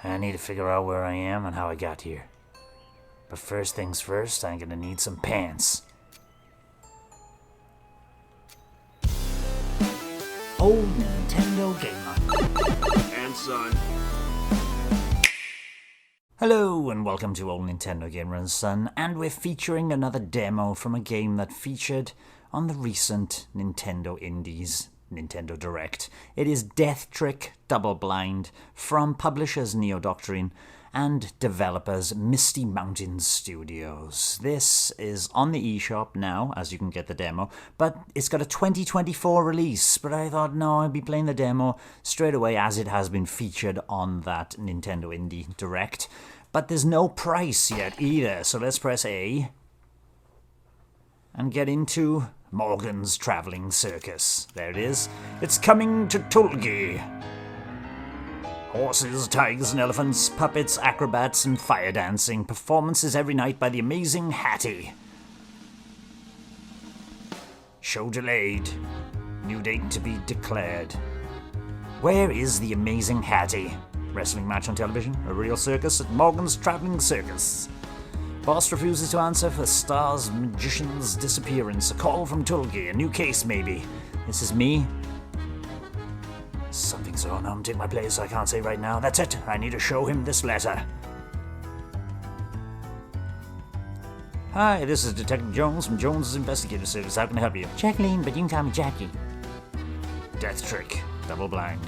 I need to figure out where I am and how I got here. But first things first, I'm gonna need some pants. Old Nintendo Gamer. And son. Hello and welcome to Old Nintendo Gamer and Son, and we're featuring another demo from a game that featured on the recent Nintendo Indies Nintendo Direct. It is Death Trick Double Blind from publishers Neo Doctrine and developers Misty Mountain Studios. This is on the eShop now, as you can get the demo, but it's got a 2024 release. But I thought, no, I'd be playing the demo straight away as it has been featured on that Nintendo Indie Direct. But there's no price yet either, so let's press A and get into Morgan's Traveling Circus. There it is. It's coming to Tulgi. Horses, tigers and elephants, puppets, acrobats and fire dancing. Performances every night by the amazing Hattie. Show delayed. New date to be declared. Where is the amazing Hattie? Wrestling match on television? A real circus at Morgan's Traveling Circus. Boss refuses to answer for Star's magician's disappearance. A call from Tulgi. A new case, maybe. This is me. Something's going on. Take my place. I can't say right now. That's it. I need to show him this letter. Hi, this is Detective Jones from Jones's Investigative Service. How can I help you? Jacqueline, but you can call me Jackie. Death Trick. Double Blind.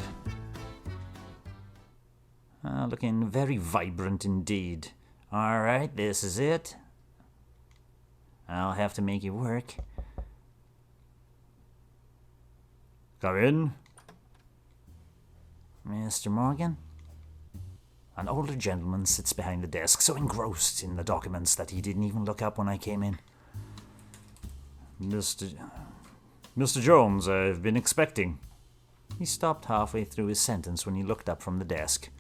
Looking very vibrant indeed. Alright, this is it. I'll have to make it work. Come in. Mr. Morgan? An older gentleman sits behind the desk, so engrossed in the documents that he didn't even look up when I came in. Mr. Jones, I've been expecting. He stopped halfway through his sentence when he looked up from the desk.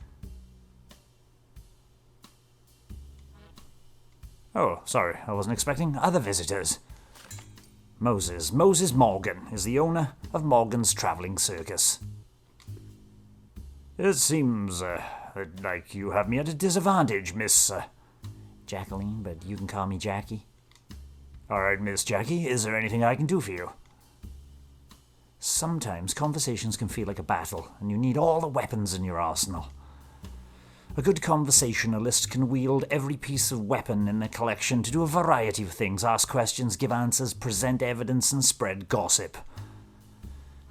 Oh, sorry, I wasn't expecting other visitors. Moses Morgan is the owner of Morgan's Traveling Circus. It seems like you have me at a disadvantage, Miss... Jacqueline, but you can call me Jackie. Alright, Miss Jackie, is there anything I can do for you? Sometimes conversations can feel like a battle, and you need all the weapons in your arsenal. A good conversationalist can wield every piece of weapon in their collection to do a variety of things: ask questions, give answers, present evidence, and spread gossip.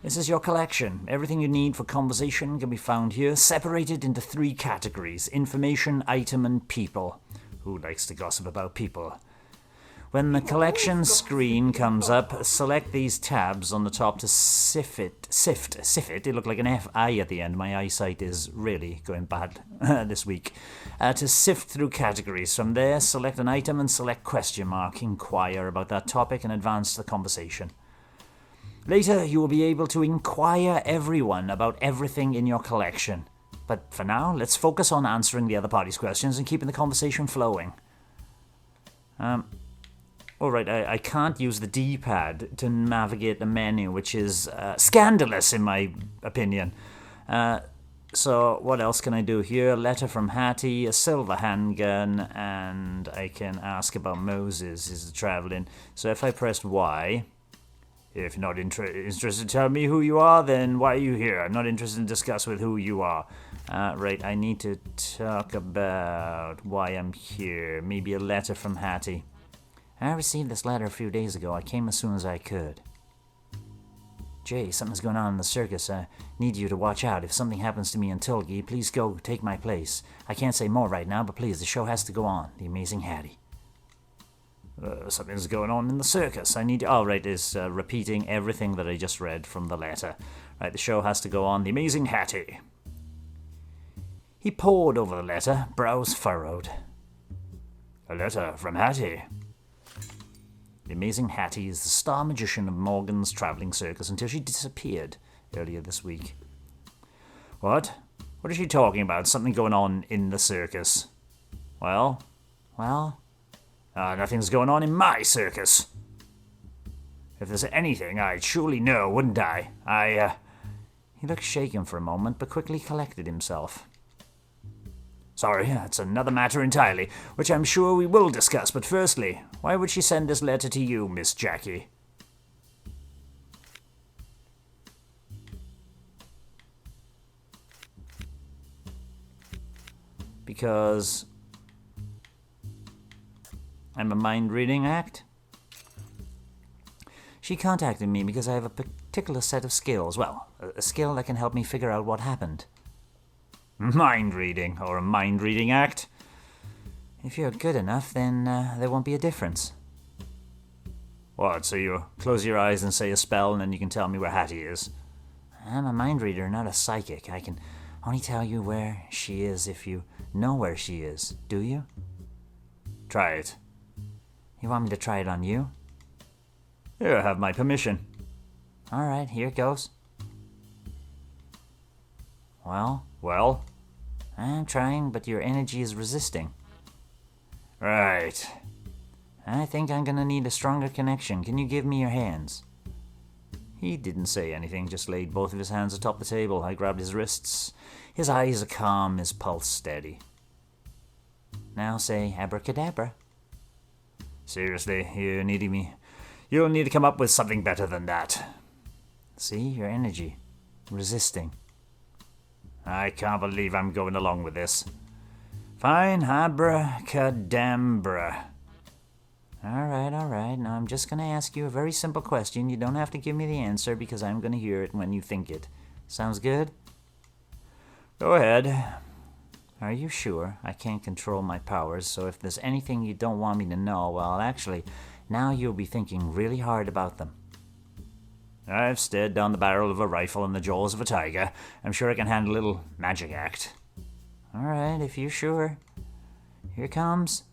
This is your collection. Everything you need for conversation can be found here, separated into 3 categories: information, item, and people. Who likes to gossip about people? When the collection screen comes up, select these tabs on the top to sift it. It looked like an F-I at the end. My eyesight is really going bad this week. To sift through categories. From there, select an item and select question mark. Inquire about that topic and advance the conversation. Later, you will be able to inquire everyone about everything in your collection. But for now, let's focus on answering the other party's questions and keeping the conversation flowing. Alright, I can't use the D-pad to navigate the menu, which is scandalous in my opinion. So what else can I do here? A letter from Hattie, a silver handgun, and I can ask about Moses, is traveling. So if I press Y, if you're not interested, tell me who you are, then why are you here? I'm not interested in discuss with who you are. Right, I need to talk about why I'm here. Maybe a letter from Hattie. I received this letter a few days ago. I came as soon as I could. Jay, something's going on in the circus. I need you to watch out. If something happens to me in Tulgi, please go take my place. I can't say more right now, but please, the show has to go on. The Amazing Hattie. Something's going on in the circus. I need... Oh, right, is repeating everything that I just read from the letter. Right, the show has to go on. The Amazing Hattie. He pored over the letter, brows furrowed. A letter from Hattie. The Amazing Hattie is the star magician of Morgan's Traveling Circus until she disappeared earlier this week. What? What is she talking about? Something going on in the circus. Well? Nothing's going on in my circus. If there's anything, I'd surely know, wouldn't I? He looked shaken for a moment, but quickly collected himself. Sorry, that's another matter entirely, which I'm sure we will discuss, but firstly, why would she send this letter to you, Miss Jackie? Because I'm a mind-reading act? She contacted me because I have a particular set of skills. Well, a skill that can help me figure out what happened. Mind-reading, or a mind-reading act? If you're good enough, then there won't be a difference. What, so you close your eyes and say a spell and then you can tell me where Hattie is? I'm a mind reader, not a psychic. I can only tell you where she is if you know where she is. Do you? Try it. You want me to try it on you? You have my permission. All right, here it goes. Well? I'm trying, but your energy is resisting. Right. I think I'm gonna need a stronger connection. Can you give me your hands? He didn't say anything, just laid both of his hands atop the table. I grabbed his wrists. His eyes are calm, his pulse steady. Now say abracadabra. Seriously, you'll need to come up with something better than that. See, your energy. Resisting. I can't believe I'm going along with this. Fine, abracadabra. All right. Now I'm just gonna ask you a very simple question. You don't have to give me the answer because I'm gonna hear it when you think it. Sounds good? Go ahead. Are you sure? I can't control my powers, so if there's anything you don't want me to know, well, actually, now you'll be thinking really hard about them. I've stared down the barrel of a rifle in the jaws of a tiger. I'm sure I can handle a little magic act. All right, if you're sure. Here comes.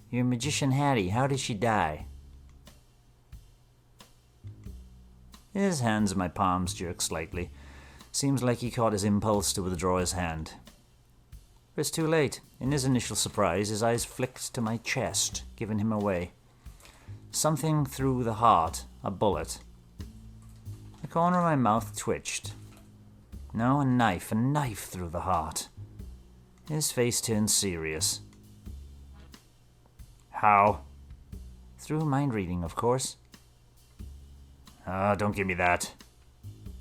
Your magician Hattie, how did she die? His hands in my palms jerked slightly. Seems like he caught his impulse to withdraw his hand. But it's too late. In his initial surprise, his eyes flicked to my chest, giving him away. Something through the heart, a bullet. The corner of my mouth twitched. No, a knife through the heart. His face turned serious. How? Through mind reading, of course. Don't give me that.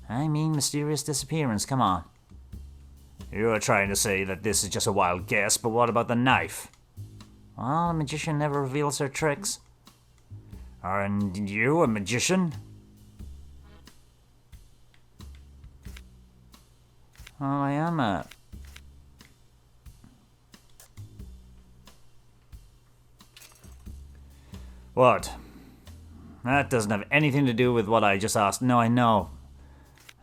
I mean mysterious disappearance, come on. You're trying to say that this is just a wild guess, but what about the knife? Well, a magician never reveals her tricks. Aren't you a magician? Oh, I am a... What? That doesn't have anything to do with what I just asked. No, I know.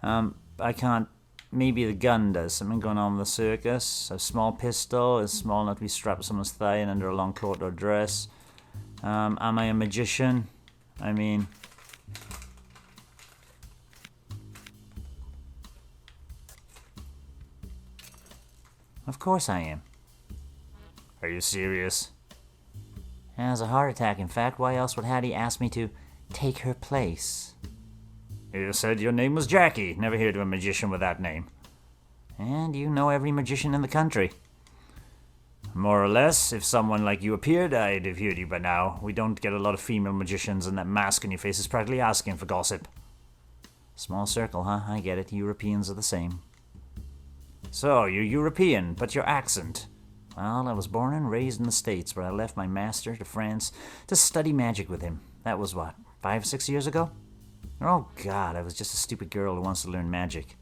I can't... Maybe the gun does. Something going on with the circus. A small pistol is small enough to be strapped to someone's thigh and under a long coat or dress. Am I a magician? I mean... Of course I am. Are you serious? Has a heart attack, in fact. Why else would Hattie ask me to take her place? You said your name was Jackie. Never heard of a magician with that name. And you know every magician in the country. More or less. If someone like you appeared, I'd have heard you by now. We don't get a lot of female magicians, and that mask on your face is practically asking for gossip. Small circle, huh? I get it. Europeans are the same. So, you're European, but your accent... Well, I was born and raised in the States, where I left my master to France to study magic with him. That was, 5, 6 years ago? Oh, God, I was just a stupid girl who wants to learn magic.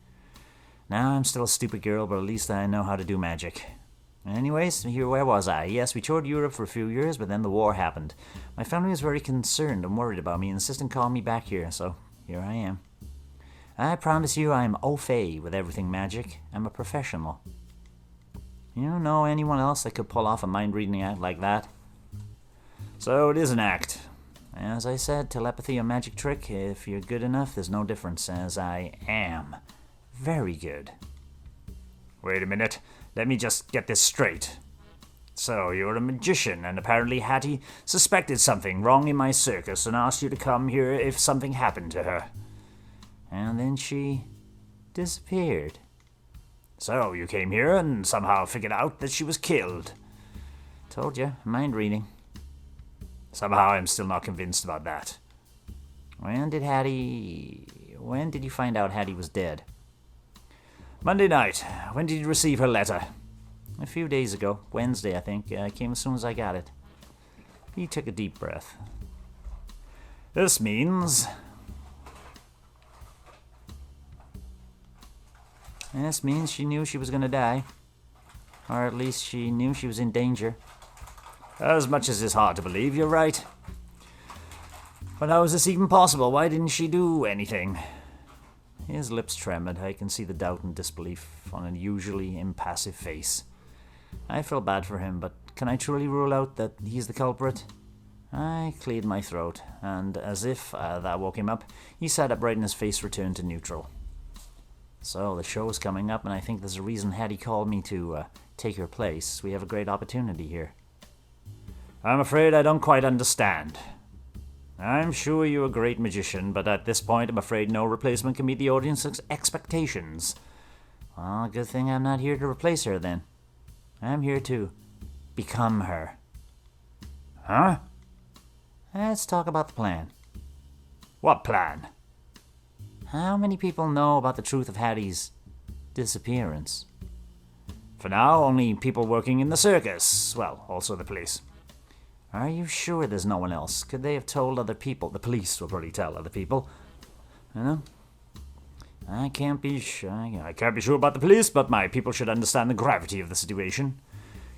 Now I'm still a stupid girl, but at least I know how to do magic. Anyways, where was I? Yes, we toured Europe for a few years, but then the war happened. My family was very concerned and worried about me, and insisted calling me back here, so here I am. I promise you I'm au fait with everything magic. I'm a professional. You know anyone else that could pull off a mind-reading act like that? So it is an act. As I said, telepathy or magic trick, if you're good enough, there's no difference, as I am. Very good. Wait a minute. Let me just get this straight. So, you're a magician, and apparently Hattie suspected something wrong in my circus and asked you to come here if something happened to her. And then she disappeared. So, you came here and somehow figured out that she was killed. Told you, mind reading. Somehow I'm still not convinced about that. When did you find out Hattie was dead? Monday night. When did you receive her letter? A few days ago. Wednesday, I think. Came as soon as I got it. He took a deep breath. This means... This means she knew she was going to die. Or at least she knew she was in danger. As much as it's hard to believe, you're right. But how is this even possible? Why didn't she do anything? His lips trembled. I can see the doubt and disbelief on a usually impassive face. I feel bad for him, but can I truly rule out that he's the culprit? I cleared my throat, and as if that woke him up, he sat upright and his face returned to neutral. So, the show's coming up, and I think there's a reason Hattie called me to take her place. We have a great opportunity here. I'm afraid I don't quite understand. I'm sure you're a great magician, but at this point I'm afraid no replacement can meet the audience's expectations. Well, good thing I'm not here to replace her, then. I'm here to become her. Huh? Let's talk about the plan. What plan? How many people know about the truth of Hattie's disappearance? For now, only people working in the circus. Well, also the police. Are you sure there's no one else? Could they have told other people? The police will probably tell other people. You know? I can't be sure. I can't be sure about the police, but my people should understand the gravity of the situation.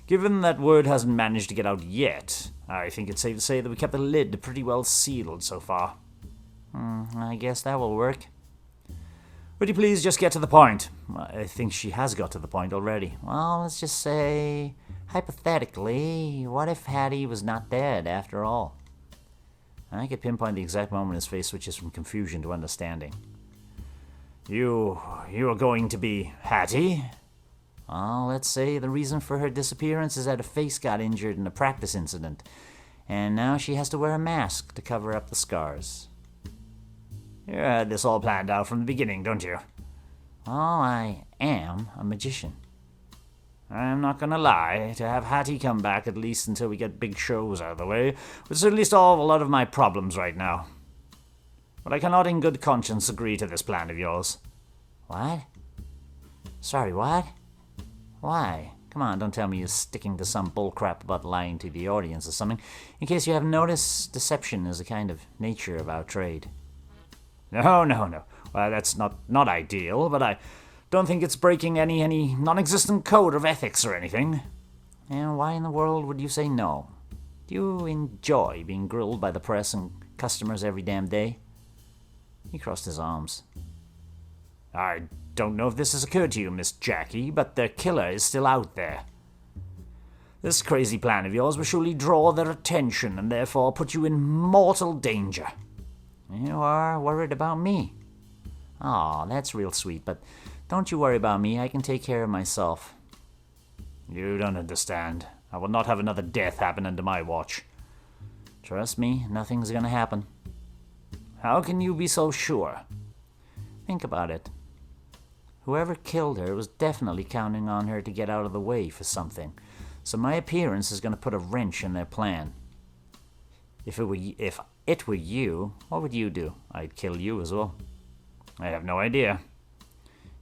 Given that word hasn't managed to get out yet, I think it's safe to say that we kept the lid pretty well sealed so far. I guess that will work. Would you please just get to the point? I think she has got to the point already. Well, let's just say, hypothetically, what if Hattie was not dead after all? I could pinpoint the exact moment his face switches from confusion to understanding. You are going to be Hattie? Well, let's say the reason for her disappearance is that her face got injured in a practice incident, and now she has to wear a mask to cover up the scars. You had this all planned out from the beginning, don't you? Well, I am a magician. I'm not gonna lie, to have Hattie come back at least until we get big shows out of the way would certainly solve a lot of my problems right now. But I cannot in good conscience agree to this plan of yours. What? Sorry, what? Why? Come on, don't tell me you're sticking to some bullcrap about lying to the audience or something. In case you haven't noticed, deception is a kind of nature of our trade. No. Well, that's not ideal, but I don't think it's breaking any non-existent code of ethics or anything. And why in the world would you say no? Do you enjoy being grilled by the press and customers every damn day? He crossed his arms. I don't know if this has occurred to you, Miss Jackie, but the killer is still out there. This crazy plan of yours will surely draw their attention and therefore put you in mortal danger. You are worried about me. Aw, that's real sweet, but don't you worry about me. I can take care of myself. You don't understand. I will not have another death happen under my watch. Trust me, nothing's gonna happen. How can you be so sure? Think about it. Whoever killed her was definitely counting on her to get out of the way for something, so my appearance is gonna put a wrench in their plan. If it were you, what would you do? I'd kill you as well. I have no idea.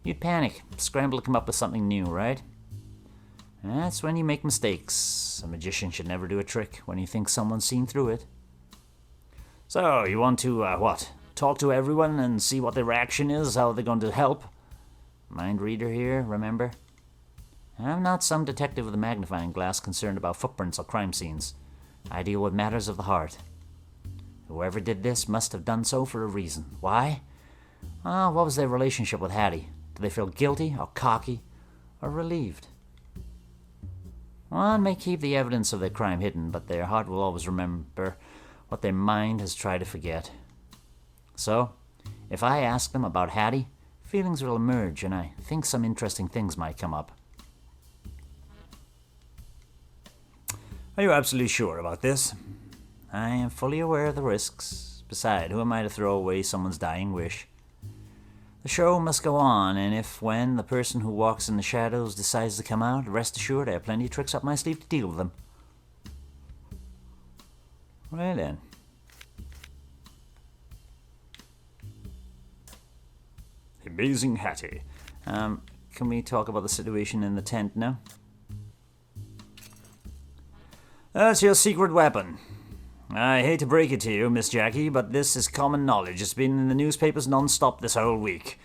You'd panic, scramble to come up with something new, right? That's when you make mistakes. A magician should never do a trick when he thinks someone's seen through it. So, you want to, talk to everyone and see what their reaction is, how they're going to help? Mind reader here, remember? I'm not some detective with a magnifying glass concerned about footprints or crime scenes. I deal with matters of the heart. Whoever did this must have done so for a reason. Why? What was their relationship with Hattie? Did they feel guilty, or cocky, or relieved? One may keep the evidence of their crime hidden, but their heart will always remember what their mind has tried to forget. So, if I ask them about Hattie, feelings will emerge, and I think some interesting things might come up. Are you absolutely sure about this? I am fully aware of the risks. Besides, who am I to throw away someone's dying wish? The show must go on, and if when the person who walks in the shadows decides to come out, rest assured I have plenty of tricks up my sleeve to deal with them. Right then. Amazing Hattie. Can we talk about the situation in the tent now? That's your secret weapon. I hate to break it to you, Miss Jackie, but this is common knowledge. It's been in the newspapers non-stop this whole week.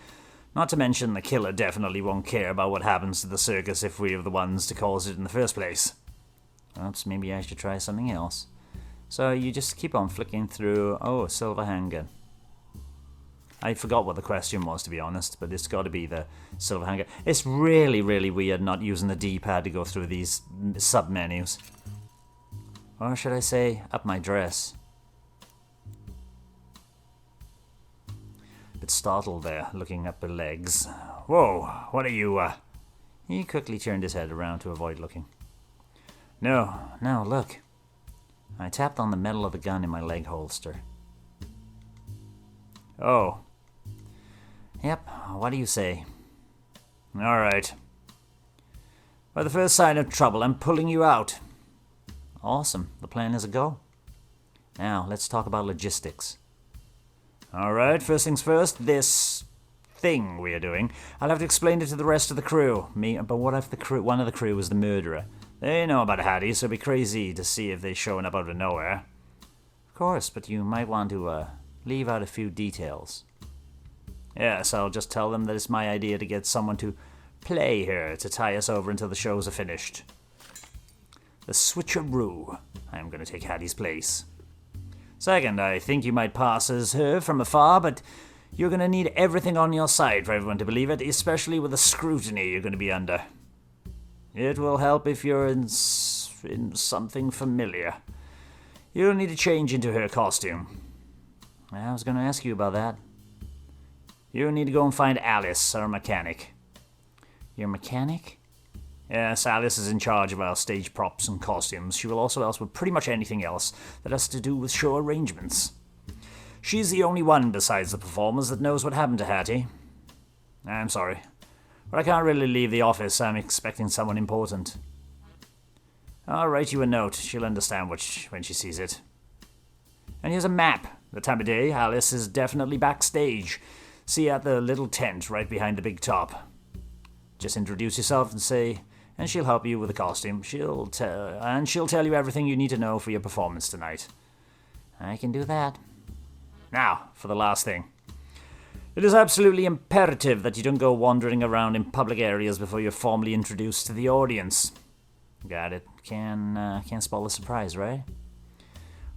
Not to mention the killer definitely won't care about what happens to the circus if we are the ones to cause it in the first place. Oops, maybe I should try something else. So you just keep on flicking through... Oh, a silver handgun. I forgot what the question was, to be honest, but it's got to be the silver handgun. It's really, really weird not using the D-pad to go through these sub-menus. Or should I say, up my dress. Bit startled there, looking up her legs. Whoa, what are you, He quickly turned his head around to avoid looking. No. No, look. I tapped on the metal of the gun in my leg holster. Oh. Yep, what do you say? Alright. By the first sign of trouble, I'm pulling you out. Awesome, the plan is a go. Now, let's talk about logistics. Alright, first things first, this thing we are doing. I'll have to explain it to the rest of the crew. But what if one of the crew is the murderer? They know about Hattie, so it'd be crazy to see if they're showing up out of nowhere. Of course, but you might want to leave out a few details. Yes, I'll just tell them that it's my idea to get someone to play her to tie us over until the shows are finished. The switcheroo. I am going to take Hattie's place. Second, I think you might pass as her from afar, but you're going to need everything on your side for everyone to believe it, especially with the scrutiny you're going to be under. It will help if you're in something familiar. You'll need to change into her costume. I was going to ask you about that. You need to go and find Alice, our mechanic. Your mechanic? Yes, Alice is in charge of our stage props and costumes. She will also help us with pretty much anything else that has to do with show arrangements. She's the only one besides the performers that knows what happened to Hattie. I'm sorry, but I can't really leave the office. I'm expecting someone important. I'll write you a note. She'll understand when she sees it. And here's a map. The time of day, Alice is definitely backstage. See you at the little tent right behind the big top. Just introduce yourself and say, and she'll help you with the costume. She'll tell you everything you need to know for your performance tonight. I can do that. Now, for the last thing. It is absolutely imperative that you don't go wandering around in public areas before you're formally introduced to the audience. Got it? Can't spoil the surprise, right?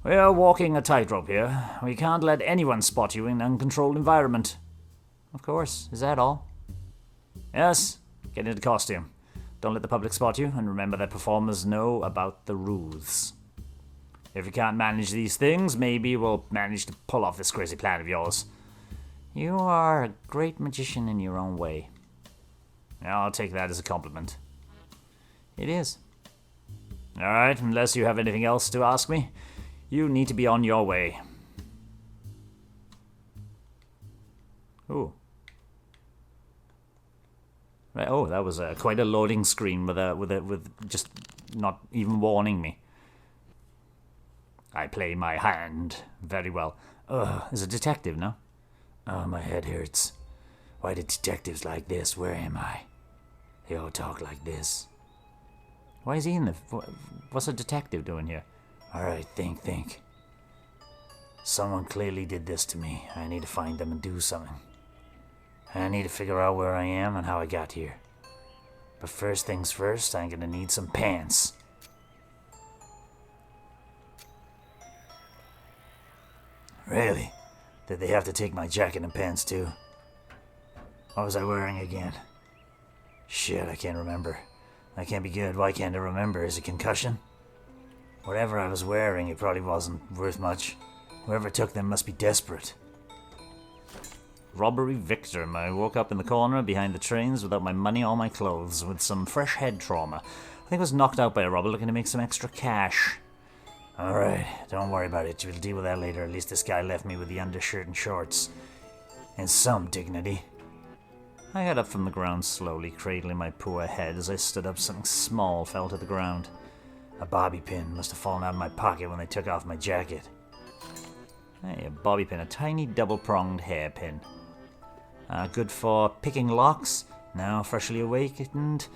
We're walking a tightrope here. We can't let anyone spot you in an uncontrolled environment. Of course. Is that all? Yes. Get into costume. Don't let the public spot you, and remember that performers know about the rules. If you can't manage these things, maybe we'll manage to pull off this crazy plan of yours. You are a great magician in your own way. I'll take that as a compliment. It is. Alright, unless you have anything else to ask me, you need to be on your way. Ooh. Right, oh, that was quite a loading screen with just not even warning me. I play my hand very well. Is a detective, no? Oh, my head hurts. Why do detectives like this? Where am I? They all talk like this. Why is he in the... What's a detective doing here? Alright, think. Someone clearly did this to me. I need to find them and do something. I need to figure out where I am and how I got here. But first things first, I'm gonna need some pants. Really? Did they have to take my jacket and pants too? What was I wearing again? Shit, I can't remember. That can't be good. Why can't I remember? Is it concussion? Whatever I was wearing, it probably wasn't worth much. Whoever took them must be desperate. Robbery victim. I woke up in the corner behind the trains without my money or my clothes, with some fresh head trauma. I think I was knocked out by a robber looking to make some extra cash. Alright, don't worry about it. We'll deal with that later. At least this guy left me with the undershirt and shorts. And some dignity. I got up from the ground slowly, cradling my poor head. As I stood up, something small fell to the ground. A bobby pin must have fallen out of my pocket when they took off my jacket. Hey, a bobby pin, a tiny double-pronged hairpin. Good for picking locks. Now freshly awakened,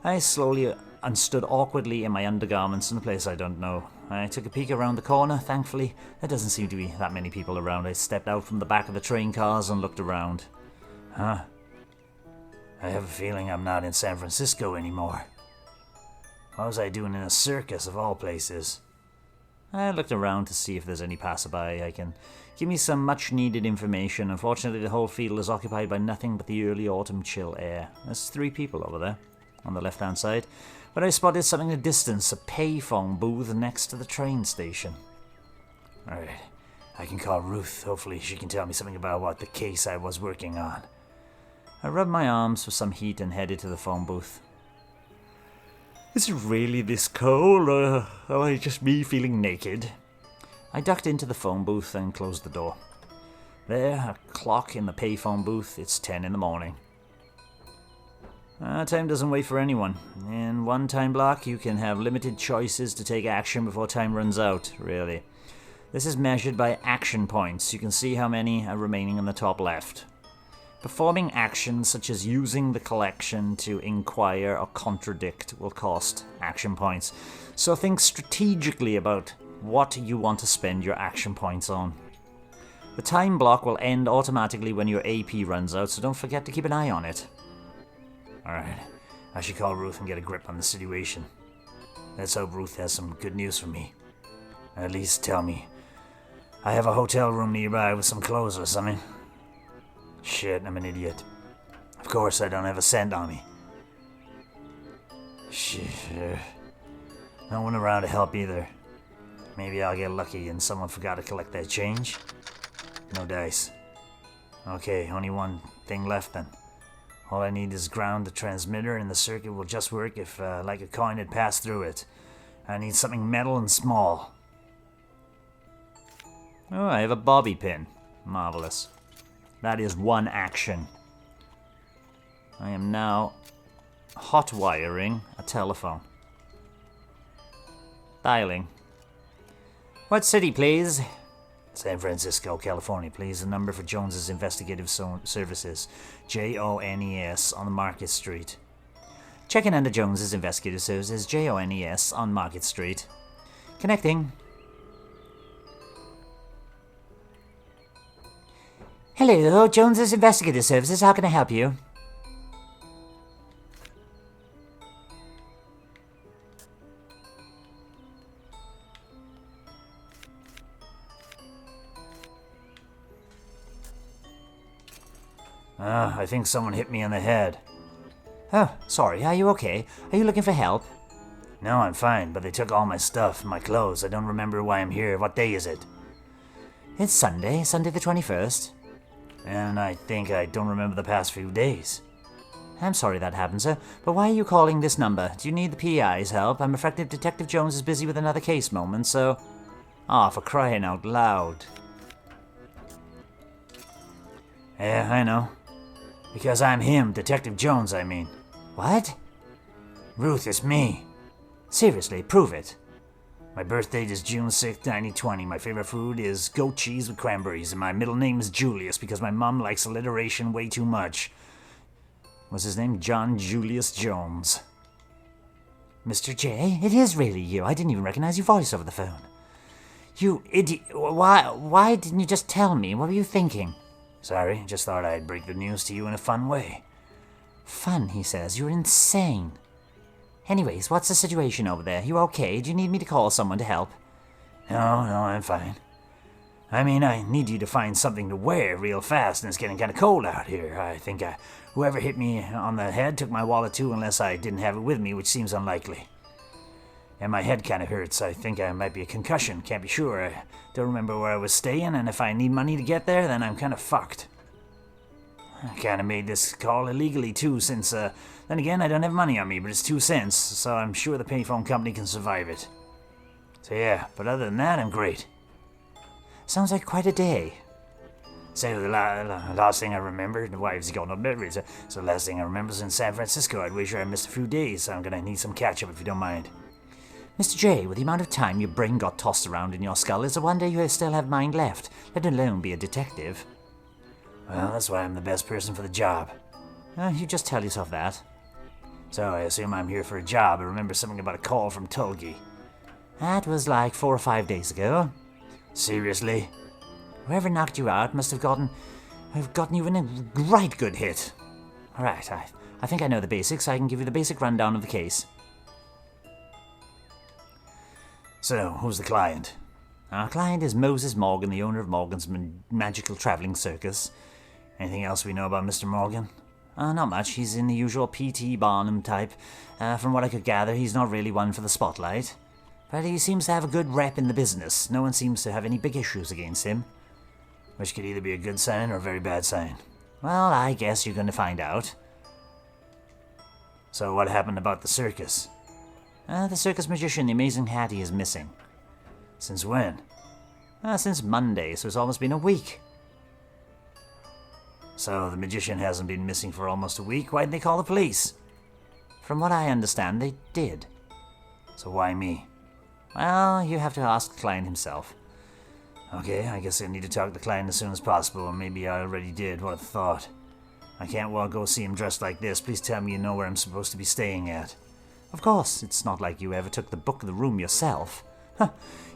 I slowly unstood awkwardly in my undergarments in a place I don't know. I took a peek around the corner. Thankfully, there doesn't seem to be that many people around. I stepped out from the back of the train cars and looked around. I have a feeling I'm not in San Francisco anymore. What was I doing in a circus of all places? I looked around to see if there's any passerby I can give me some much-needed information. Unfortunately, the whole field is occupied by nothing but the early autumn chill air. There's 3 people over there, on the left-hand side. But I spotted something in the distance, a payphone booth next to the train station. Alright, I can call Ruth. Hopefully she can tell me something about what the case I was working on. I rubbed my arms for some heat and headed to the phone booth. Is it really this cold, or am I just me feeling naked? I ducked into the phone booth and closed the door. There, a clock in the payphone booth. It's 10 in the morning. Time doesn't wait for anyone. In one time block, you can have limited choices to take action before time runs out, really. This is measured by action points. You can see how many are remaining in the top left. Performing actions such as using the collection to inquire or contradict will cost action points. So think strategically about what you want to spend your action points on. The time block will end automatically when your AP runs out, so don't forget to keep an eye on it. Alright, I should call Ruth and get a grip on the situation. Let's hope Ruth has some good news for me. At least tell me I have a hotel room nearby with some clothes or something. Shit, I'm an idiot. Of course I don't have a cent on me. Shit. No one around to help either. Maybe I'll get lucky and someone forgot to collect their change. No dice. Okay, only one thing left then. All I need is ground the transmitter and the circuit will just work if, like a coin, had passed through it. I need something metal and small. Oh, I have a bobby pin. Marvelous. That is one action. I am now hot wiring a telephone. Dialing. What city, please? San Francisco, California, please. The number for Jones's Investigative Services. Jones on Market Street. Checking under Jones's Investigative Services. Jones on Market Street. Connecting. Hello, Jones's Investigative Services. How can I help you? I think someone hit me in the head. Oh, sorry. Are you okay? Are you looking for help? No, I'm fine, but they took all my stuff, my clothes. I don't remember why I'm here. What day is it? It's Sunday the 21st. And I think I don't remember the past few days. I'm sorry that happened, sir, but why are you calling this number? Do you need the PI's help? I'm afraid Detective Jones is busy with another case moment, so... for crying out loud. Yeah, I know. Because I'm him, Detective Jones, I mean. What? Ruth, it's me. Seriously, prove it. My birth date is June 6th, 1920. My favorite food is goat cheese with cranberries, and my middle name is Julius because my mom likes alliteration way too much. What's his name? John Julius Jones. Mr. J, it is really you. I didn't even recognize your voice over the phone. You idiot. Why didn't you just tell me? What were you thinking? Sorry, just thought I'd break the news to you in a fun way. Fun, he says. You're insane. Anyways, what's the situation over there? You okay? Do you need me to call someone to help? No, I'm fine. I mean, I need you to find something to wear real fast, and it's getting kind of cold out here. I think whoever hit me on the head took my wallet too, unless I didn't have it with me, which seems unlikely. And my head kind of hurts. I think I might be a concussion. Can't be sure. I don't remember where I was staying, and if I need money to get there, then I'm kind of fucked. I kind of made this call illegally, too, since, then again, I don't have money on me, but it's 2 cents, so I'm sure the payphone company can survive it. So yeah, but other than that, I'm great. Sounds like quite a day. So the last thing I remember, the wives gone up there. So the last thing I remember is in San Francisco. I'd wish I missed a few days, so I'm gonna need some catch-up if you don't mind. Mr. J, with the amount of time your brain got tossed around in your skull, it's a wonder you still have mind left, let alone be a detective. Well, that's why I'm the best person for the job. You just tell yourself that. So I assume I'm here for a job. I remember something about a call from Tulgi. That was like 4 or 5 days ago. Seriously? Whoever knocked you out must have gotten you in a right good hit. All right, I think I know the basics. I can give you the basic rundown of the case. So, who's the client? Our client is Moses Morgan, the owner of Morgan's Magical Traveling Circus. Anything else we know about Mr. Morgan? Not much. He's in the usual P.T. Barnum type. From what I could gather, he's not really one for the spotlight. But he seems to have a good rep in the business. No one seems to have any big issues against him. Which could either be a good sign or a very bad sign. Well, I guess you're going to find out. So what happened about the circus? The circus magician, the amazing Hattie, is missing. Since when? Since Monday, so it's almost been a week. So the magician hasn't been missing for almost a week? Why'd they call the police? From what I understand, they did. So why me? Well, you have to ask the client himself. Okay, I guess I need to talk to the client as soon as possible, or maybe I already did. What a thought. I can't well go see him dressed like this. Please tell me you know where I'm supposed to be staying at. Of course, it's not like you ever took the book of the room yourself.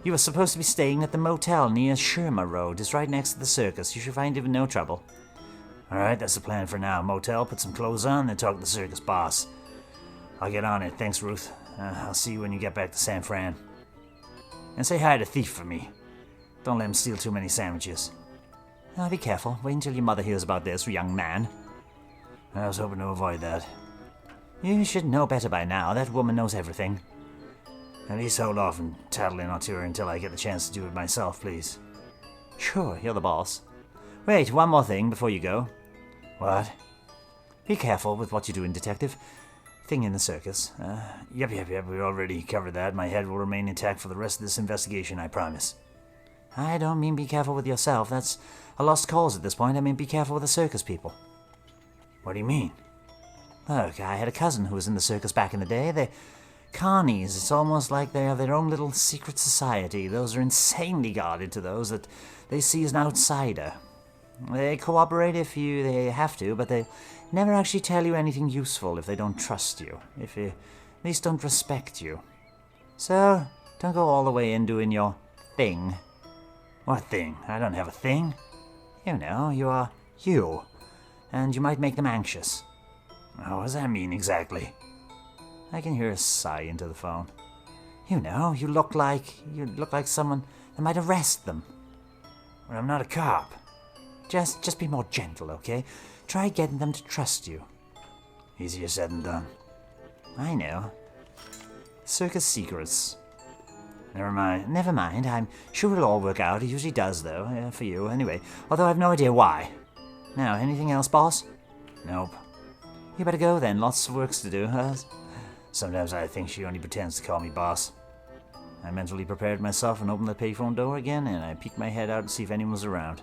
You were supposed to be staying at the motel near Sherma Road. It's right next to the circus. You should find it with no trouble. Alright, that's the plan for now. Motel, put some clothes on, then talk to the circus boss. I'll get on it. Thanks, Ruth. I'll see you when you get back to San Fran. And say hi to Thief for me. Don't let him steal too many sandwiches. Be careful. Wait until your mother hears about this, young man. I was hoping to avoid that. You should know better by now. That woman knows everything. At least hold off and tattling on to her until I get the chance to do it myself, please. Sure, you're the boss. Wait, one more thing before you go. What? Be careful with what you do in detective. Thing in the circus. Yep, we already covered that. My head will remain intact for the rest of this investigation, I promise. I don't mean be careful with yourself. That's a lost cause at this point. I mean be careful with the circus people. What do you mean? Look, I had a cousin who was in the circus back in the day. They're carnies. It's almost like they have their own little secret society. Those are insanely guarded to those that they see as an outsider. They cooperate if they have to, but they never actually tell you anything useful if they don't trust you, if they at least don't respect you. So, don't go all the way in doing your thing. What thing? I don't have a thing. You know, you are you, and you might make them anxious. What does that mean exactly? I can hear a sigh into the phone. You know, you look like someone that might arrest them. Well, I'm not a cop. Just be more gentle, okay? Try getting them to trust you. Easier said than done. I know. Circus secrets. Never mind. Never mind. I'm sure it'll all work out. It usually does, though, for you, anyway. Although I've no idea why. Now, anything else, boss? Nope. You better go, then. Lots of works to do. Sometimes I think she only pretends to call me boss. I mentally prepared myself and opened the payphone door again, and I peeked my head out to see if anyone was around.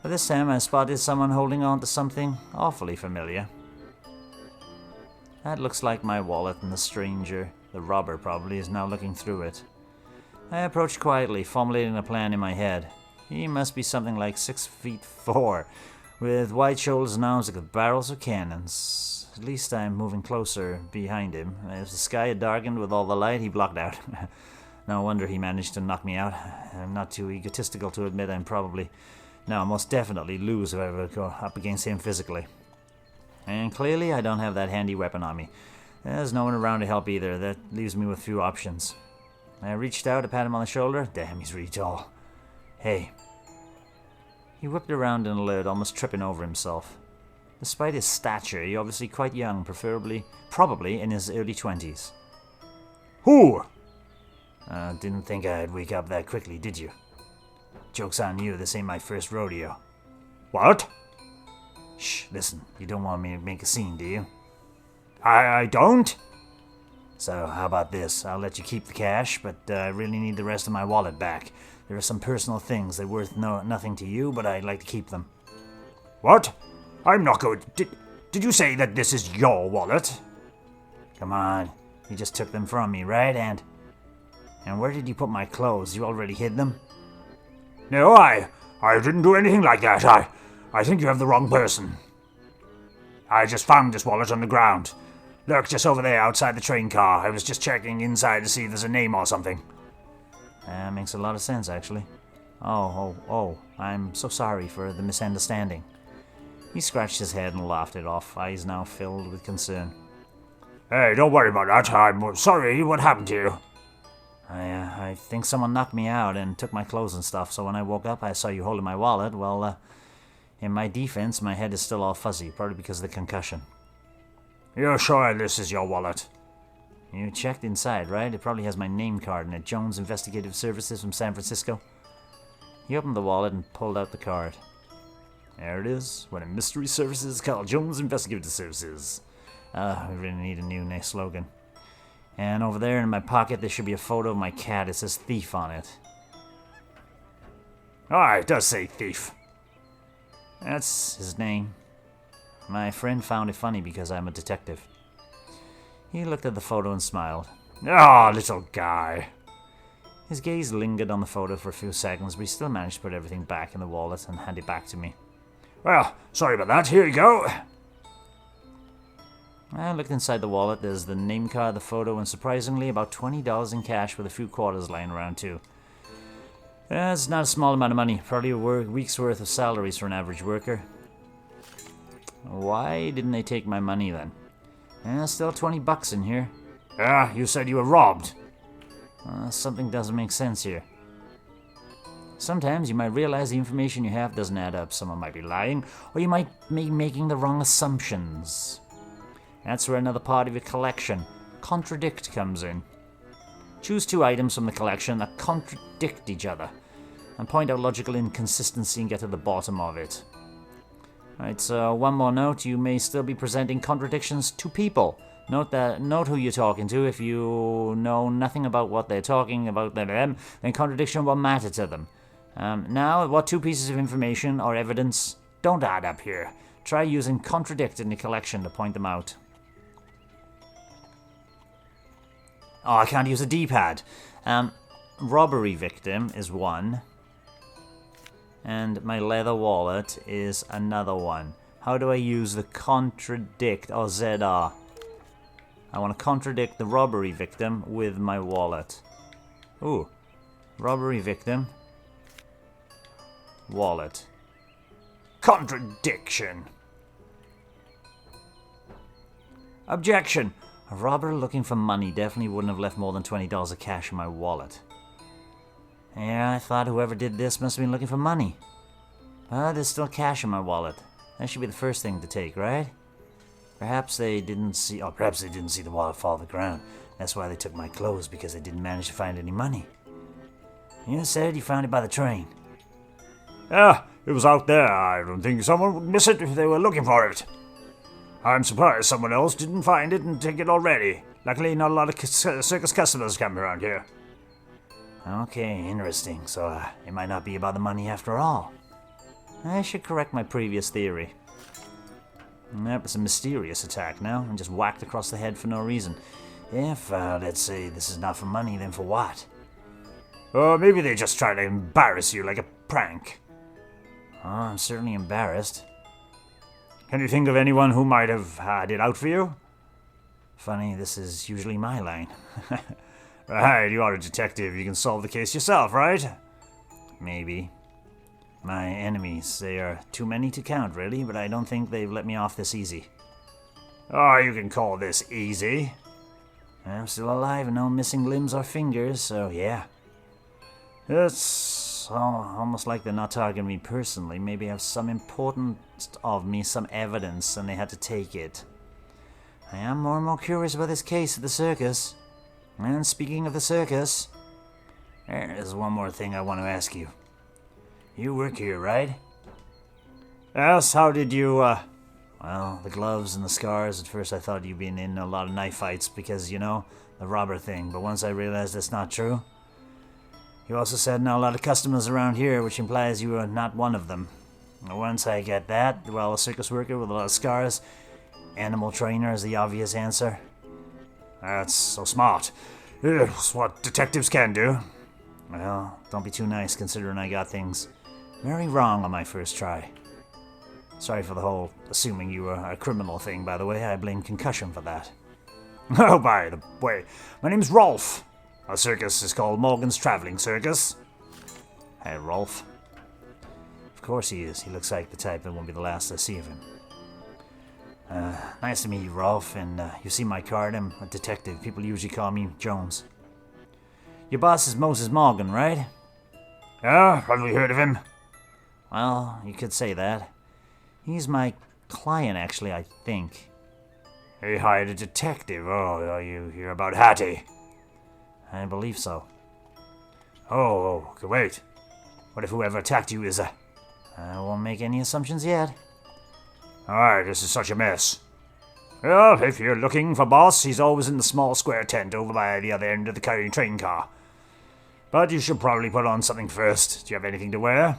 But this time I spotted someone holding on to something awfully familiar. That looks like my wallet, and the stranger, the robber probably, is now looking through it. I approached quietly, formulating a plan in my head. He must be something like 6'4", with wide shoulders and arms like the barrels of cannons. At least I'm moving closer behind him. As the sky had darkened with all the light, he blocked out. No wonder he managed to knock me out. I'm not too egotistical to admit I'll most definitely lose if I ever go up against him physically. And clearly I don't have that handy weapon on me. There's no one around to help either. That leaves me with few options. I reached out to pat him on the shoulder. Damn, he's really tall. Hey. He whipped around in alert, almost tripping over himself. Despite his stature, he's obviously quite young, probably in his early 20s. Who? Didn't think I'd wake up that quickly, did you? Joke's on you, this ain't my first rodeo. What? Shh, listen, you don't want me to make a scene, do you? I don't? So, how about this? I'll let you keep the cash, but I really need the rest of my wallet back. There are some personal things that are worth nothing to you, but I'd like to keep them. What? I'm not going... Did you say that this is your wallet? Come on. You just took them from me, right? And where did you put my clothes? You already hid them? No, I didn't do anything like that. I think you have the wrong person. I just found this wallet on the ground. Look, just over there outside the train car. I was just checking inside to see if there's a name or something. Makes a lot of sense, actually. Oh, I'm so sorry for the misunderstanding. He scratched his head and laughed it off, eyes now filled with concern. Hey, don't worry about that. I'm sorry. What happened to you? I think someone knocked me out and took my clothes and stuff, so when I woke up I saw you holding my wallet. Well, in my defense, my head is still all fuzzy, probably because of the concussion. You're sure this is your wallet? You checked inside, right? It probably has my name card in it. Jones Investigative Services from San Francisco. He opened the wallet and pulled out the card. There it is. What a mystery services called Jones Investigative Services. We really need a new slogan. And over there in my pocket, there should be a photo of my cat. It says Thief on it. It does say Thief. That's his name. My friend found it funny because I'm a detective. He looked at the photo and smiled. Little guy. His gaze lingered on the photo for a few seconds, but he still managed to put everything back in the wallet and hand it back to me. Well, sorry about that. Here you go. I looked inside the wallet. There's the name card, the photo, and surprisingly about $20 in cash with a few quarters lying around too. It's not a small amount of money, probably a week's worth of salaries for an average worker. Why didn't they take my money then? Still $20 in here. You said you were robbed. Something doesn't make sense here. Sometimes you might realize the information you have doesn't add up. Someone might be lying, or you might be making the wrong assumptions. That's where another part of your collection, contradict, comes in. Choose 2 items from the collection that contradict each other, and point out logical inconsistency and get to the bottom of it. Alright, so one more note. You may still be presenting contradictions to people. Note who you're talking to. If you know nothing about what they're talking about them, then contradiction will matter to them. Now, what 2 pieces of information or evidence don't add up here? Try using contradict in the collection to point them out. I can't use a D-pad. Robbery victim is 1. And my leather wallet is another one. How do I use the contradict or ZR? I want to contradict the robbery victim with my wallet. Ooh. Robbery victim. Wallet. Contradiction. Objection. A robber looking for money definitely wouldn't have left more than $20 of cash in my wallet. Yeah, I thought whoever did this must have been looking for money. But there's still cash in my wallet. That should be the first thing to take, right? Perhaps they didn't see the wallet fall to the ground. That's why they took my clothes, because they didn't manage to find any money. You said you found it by the train. Yeah, it was out there. I don't think someone would miss it if they were looking for it. I'm surprised someone else didn't find it and take it already. Luckily, not a lot of circus customers come around here. Okay, interesting. So, it might not be about the money after all. I should correct my previous theory. That was a mysterious attack now, and just whacked across the head for no reason. If, let's say, this is not for money, then for what? Maybe they just try to embarrass you like a prank. I'm certainly embarrassed. Can you think of anyone who might have had it out for you? Funny, this is usually my line. Right, you are a detective. You can solve the case yourself, right? Maybe. My enemies, they are too many to count, really, but I don't think they've let me off this easy. You can call this easy. I'm still alive and no missing limbs or fingers, so yeah. It's almost like they're not targeting me personally. Maybe I have some important of me, some evidence, and they had to take it. I am more and more curious about this case at the circus. And speaking of the circus, there's one more thing I want to ask you. You work here, right? Yes, how did you, Well, the gloves and the scars, at first I thought you'd been in a lot of knife fights because, the robber thing, but once I realized that's not true. You also said not a lot of customers around here, which implies you are not one of them. Once I get that, well, a circus worker with a lot of scars, animal trainer is the obvious answer. That's so smart. It's what detectives can do. Well, don't be too nice considering I got things very wrong on my first try. Sorry for the whole assuming you were a criminal thing, by the way. I blame concussion for that. Oh, by the way, my name's Rolf. Our circus is called Morgan's Traveling Circus. Hey, Rolf. Of course he is. He looks like the type that won't be the last I see of him. Nice to meet you, Rolf, and you see my card. I'm a detective. People usually call me Jones. Your boss is Moses Morgan, right? Yeah, probably heard of him. Well, you could say that. He's my client, actually, I think. He hired a detective. Oh, you hear about Hattie? I believe so. Oh, okay, wait. What if whoever attacked you is a... I won't make any assumptions yet. Alright, this is such a mess. Well, if you're looking for boss, he's always in the small square tent over by the other end of the train car. But you should probably put on something first. Do you have anything to wear?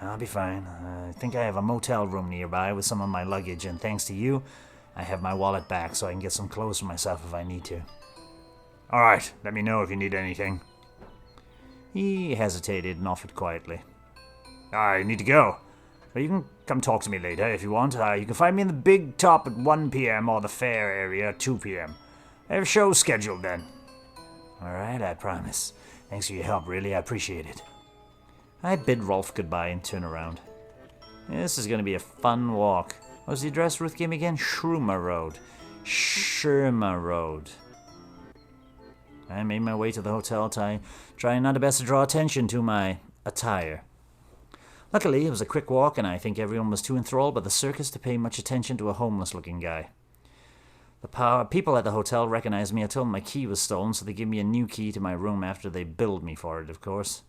I'll be fine. I think I have a motel room nearby with some of my luggage, and thanks to you, I have my wallet back so I can get some clothes for myself if I need to. Alright, let me know if you need anything. He hesitated and offered quietly. I need to go. But you can come talk to me later if you want. You can find me in the Big Top at 1 p.m. or the Fair area at 2 p.m. I have shows scheduled then. Alright, I promise. Thanks for your help, really. I appreciate it. I bid Rolf goodbye and turn around. This is going to be a fun walk. What was the address Ruth gave me again? Shermer Road. Shermer Road. I made my way to the hotel, trying not to best to draw attention to my attire. Luckily, it was a quick walk, and I think everyone was too enthralled by the circus to pay much attention to a homeless-looking guy. The people at the hotel recognized me. I told them my key was stolen, so they gave me a new key to my room after they billed me for it, of course.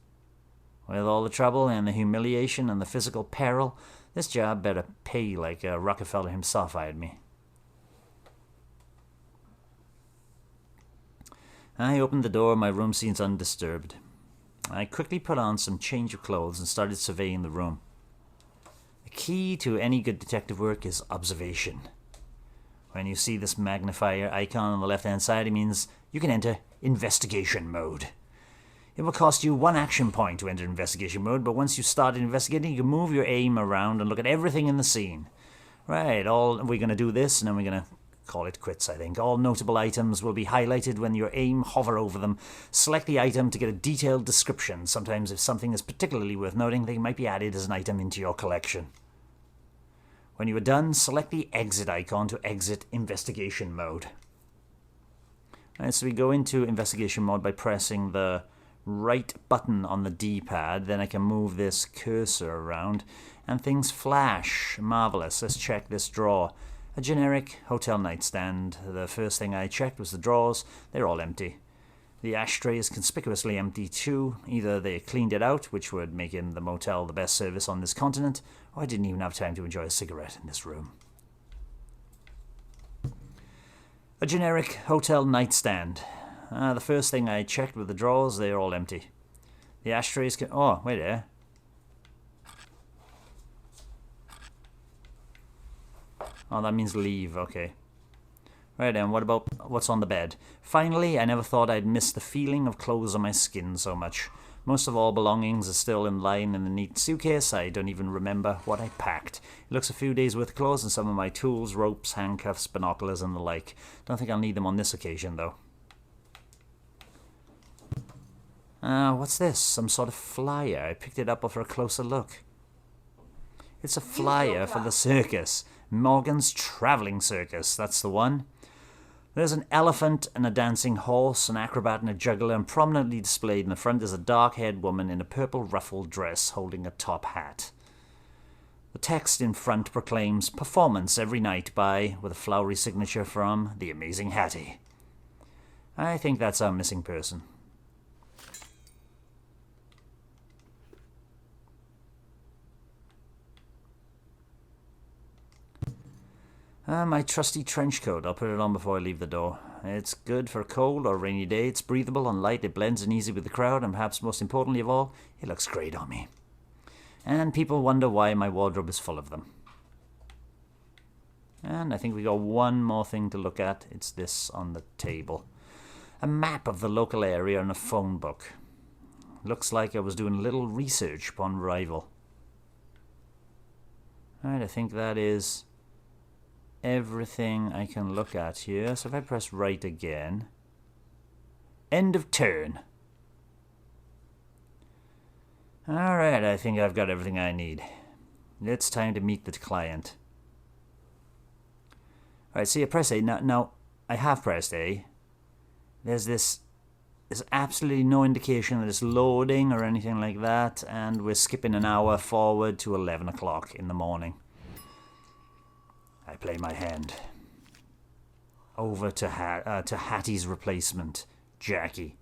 With all the trouble and the humiliation and the physical peril, this job better pay like Rockefeller himself hired me. I opened the door. My room seems undisturbed. I quickly put on some change of clothes and started surveying the room. The key to any good detective work is observation. When you see this magnifier icon on the left-hand side, it means you can enter investigation mode. It will cost you 1 action point to enter investigation mode, but once you start investigating, you can move your aim around and look at everything in the scene. Right, we're going to do this, and then we're going to call it quits, I think. All notable items will be highlighted when your aim hover over them. Select the item to get a detailed description. Sometimes if something is particularly worth noting, they might be added as an item into your collection. When you are done, select the exit icon to exit investigation mode. Alright, so we go into investigation mode by pressing the right button on the D-pad. Then I can move this cursor around and things flash. Marvelous. Let's check this drawer. A generic hotel nightstand. The first thing I checked was the drawers. They're all empty. The ashtray is conspicuously empty too. Either they cleaned it out, which would make the motel the best service on this continent, or I didn't even have time to enjoy a cigarette in this room. A generic hotel nightstand. The first thing I checked were the drawers. They're all empty. The ashtrays can... Oh, wait there. Oh, that means leave. Okay. Right then, what about what's on the bed? Finally, I never thought I'd miss the feeling of clothes on my skin so much. Most of all belongings are still in line in a neat suitcase. I don't even remember what I packed. It looks a few days worth of clothes and some of my tools, ropes, handcuffs, binoculars and the like. Don't think I'll need them on this occasion though. What's this? Some sort of flyer. I picked it up for a closer look. It's a flyer for the circus. Morgan's Traveling Circus, that's the one. There's an elephant and a dancing horse, an acrobat and a juggler, and prominently displayed in the front is a dark-haired woman in a purple ruffled dress holding a top hat. The text in front proclaims performance every night by, with a flowery signature from, the amazing Hattie. I think that's our missing person. My trusty trench coat. I'll put it on before I leave the door. It's good for a cold or rainy day. It's breathable and light. It blends in easy with the crowd. And perhaps most importantly of all, it looks great on me. And people wonder why my wardrobe is full of them. And I think we got one more thing to look at. It's this on the table. A map of the local area and a phone book. Looks like I was doing a little research upon arrival. Alright, I think that is everything I can look at here. So if I press right again. End of turn. Alright, I think I've got everything I need. It's time to meet the client. Alright, see, I press A. Now, I have pressed A. There's absolutely no indication that it's loading or anything like that, and we're skipping an hour forward to 11 o'clock in the morning. I play my hand. Over to Hattie's replacement, Jackie.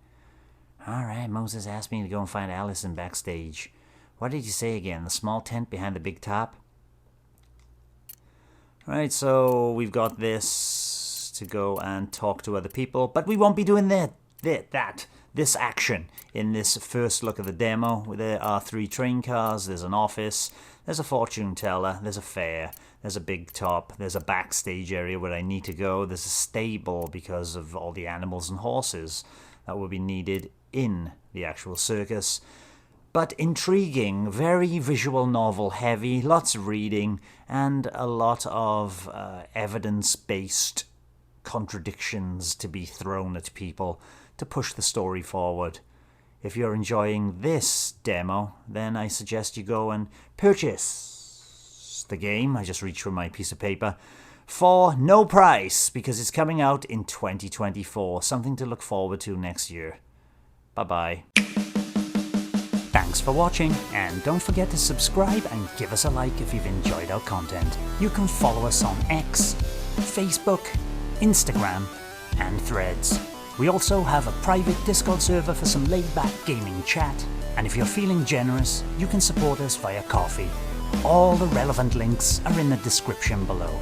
Alright, Moses asked me to go and find Allison backstage. What did you say again? The small tent behind the big top? Right, so we've got this to go and talk to other people, but we won't be doing this action in this first look at the demo. There are 3 train cars, there's an office, there's a fortune teller, there's a fair, there's a big top, there's a backstage area where I need to go, there's a stable because of all the animals and horses that will be needed in the actual circus. But intriguing, very visual novel heavy, lots of reading, and a lot of evidence-based contradictions to be thrown at people to push the story forward. If you're enjoying this demo, then I suggest you go and purchase the game. I just reached for my piece of paper. For no price, because it's coming out in 2024. Something to look forward to next year. Bye-bye. Thanks for watching, and don't forget to subscribe and give us a like if you've enjoyed our content. You can follow us on X, Facebook, Instagram, and Threads. We also have a private Discord server for some laid-back gaming chat, and if you're feeling generous, you can support us via Ko-fi. All the relevant links are in the description below.